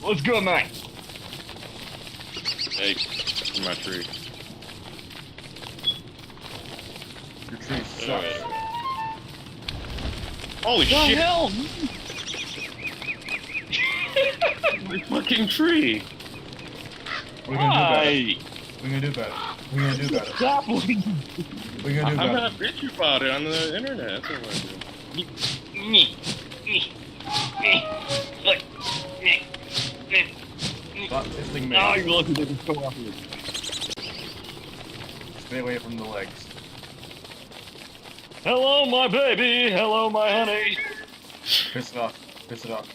What's good, mate? Hey, in my tree. Your tree sucks. Alright. Holy What the shit! hell? My fucking tree! What are we gonna Why? do about it? What are we gonna do about it? Stop. What are we gonna do I'm about gonna bitch you about it on the internet. That's what I'm gonna do. Stop fisting me. Now you're lucky they can go off you. Stay away from the legs. Hello, my baby. Hello, my honey. Piss it off. Piss it off.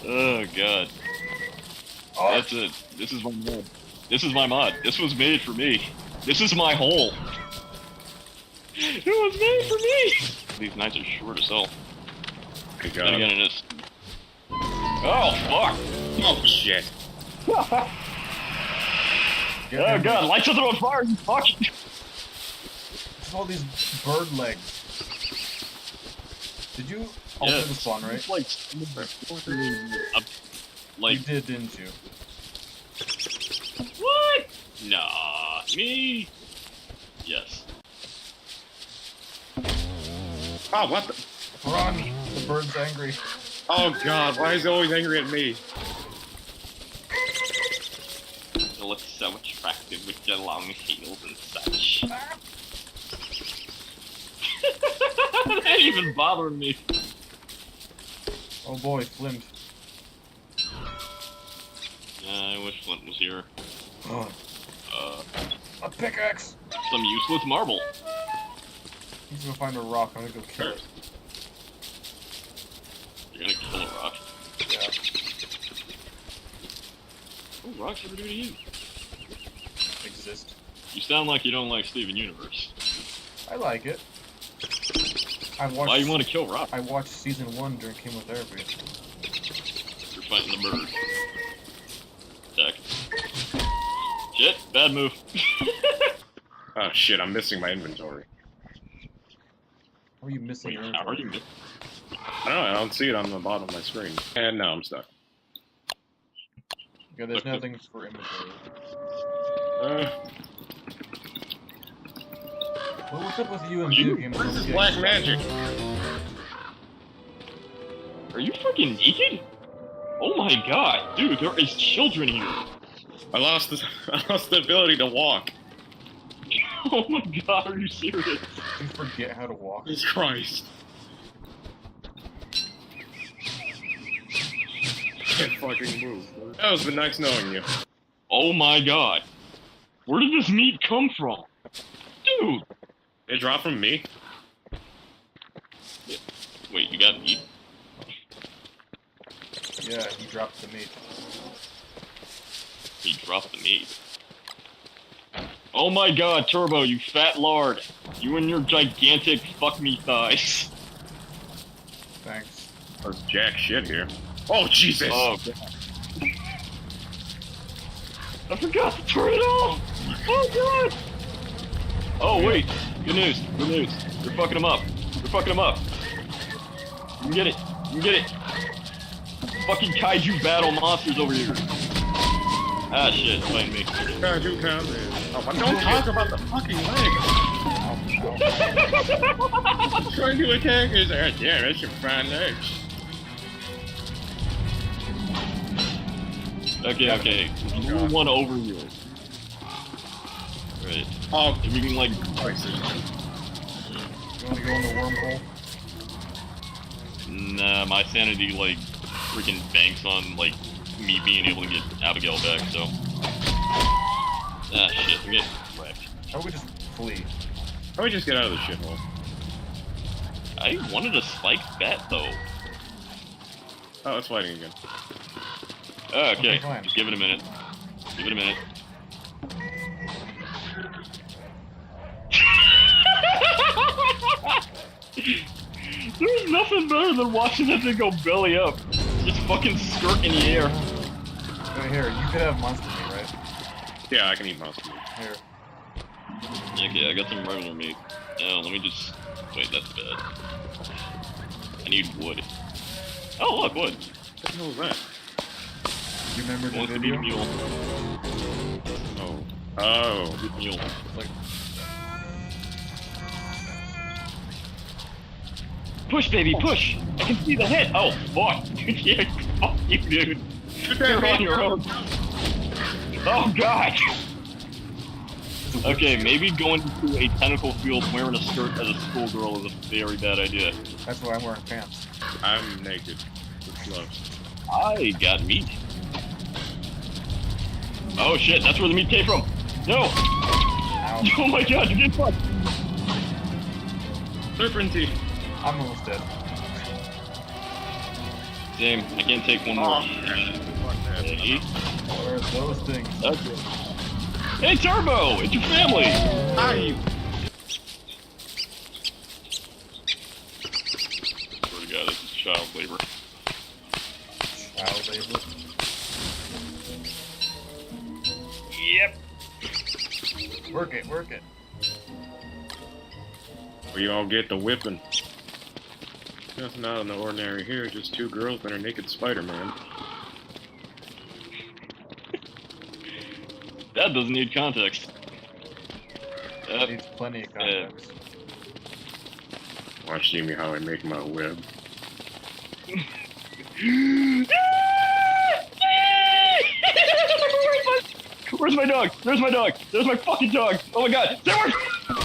Oh god. Oh. That's it. This is my mod. This is my mod. This was made for me. This is my hole. It was made for me. These nights are short as hell. Good Then job. again, it is. Oh fuck! Oh shit! Oh god! Light something on fire! You fucking. It's all these bird legs. Did you alter the spawn rate? It's like, You did, didn't you? what? Nah, me. Yes. Oh, what the? Run! The bird's angry. Oh god, why is he always angry at me? It looks so attractive with your long heels and such. That ain't even bothering me. Oh boy, Flint. I wish Flint was here. Oh. A pickaxe! Some useless marble. He's gonna find a rock. I'm gonna go kill it. You're gonna kill a rock. Yeah. What do rocks ever do to you? Exist. You sound like you don't like Steven Universe. I like it. I watched. Why you want to kill rock? I watched season 1 during chemotherapy. You're fighting the bird. Attack. Shit, bad move. Oh shit, I'm missing my inventory. How are you missing your How are you? I don't know, I don't see it on the bottom of my screen. And now I'm stuck. Yeah, there's nothing for inventory. Well, what's up with you and video games? This is black magic. Are you fucking naked? Oh my god, dude, there is children here. I lost the ability to walk. Oh my god, are you serious? Did you forget how to walk? Jesus Christ. Can't fucking move. That was been nice knowing you. Oh my god. Where did this meat come from? Dude! It dropped from me? Wait, you got meat? Yeah, he dropped the meat. He dropped the meat. Oh my god, Turbo, you fat lard. You and your gigantic fuck me thighs. Thanks. There's jack shit here. Oh, Jesus! Oh god. I forgot to turn it off! Oh god! Oh wait, good news, good news. You're fucking him up. You're fucking him up. You can get it, you can get it. Fucking kaiju battle monsters over here. Ah shit, it's fighting me. Kaiju combat. Oh, but don't talk about the fucking leg! Trying to attack his ass. Yeah, that's your fine legs. Okay, okay. Little one over here. Right. Oh, If we can like You wanna go in the wormhole? nah, my sanity like freaking banks on like me being able to get Abigail back, so. Ah shit, I'm getting wrecked. How about we just flee? how about we just get out of the shithole? I wanted a spiked bat though. Oh, it's fighting again. Oh, Okay, okay, fine. just give it a minute. Give it a minute. There's nothing better than watching that thing go belly up. Just fucking skirt in the air. Wait, here, you could have monster meat, right? Yeah, I can eat monster meat. Here. Okay, I got some regular meat. Oh, let me just... Wait, that's bad. I need wood. Oh, look, wood. What the hell is that? You remember the Wants to be a video? mule. Oh. Oh. Good mule. It's like, Push, baby, push! I can see the hit! Oh, fuck! Yeah, fuck you, dude. You're on your own. Oh, God! Okay, maybe going to a tentacle field wearing a skirt as a schoolgirl is a very bad idea. that's why I'm wearing pants. I'm naked. With gloves. I got meat. Oh shit, that's where the meat came from! No! Ow. Oh my god, you get fucked! Serpentine. I'm almost dead. Damn, I can't take one more. Oh, fuck that. Hey. What are those things? Okay. Hey, Turbo! It's your family! Hi. Swear to God, this is child labor. Child labor. Yep. Work it, work it. We all get the whipping. Nothing out of the ordinary here, just two girls and a naked Spider-Man. That doesn't need context. That needs plenty of context. Watch see me how I make my web. Where's my dog? There's my dog! There's my fucking dog! Oh my god! There we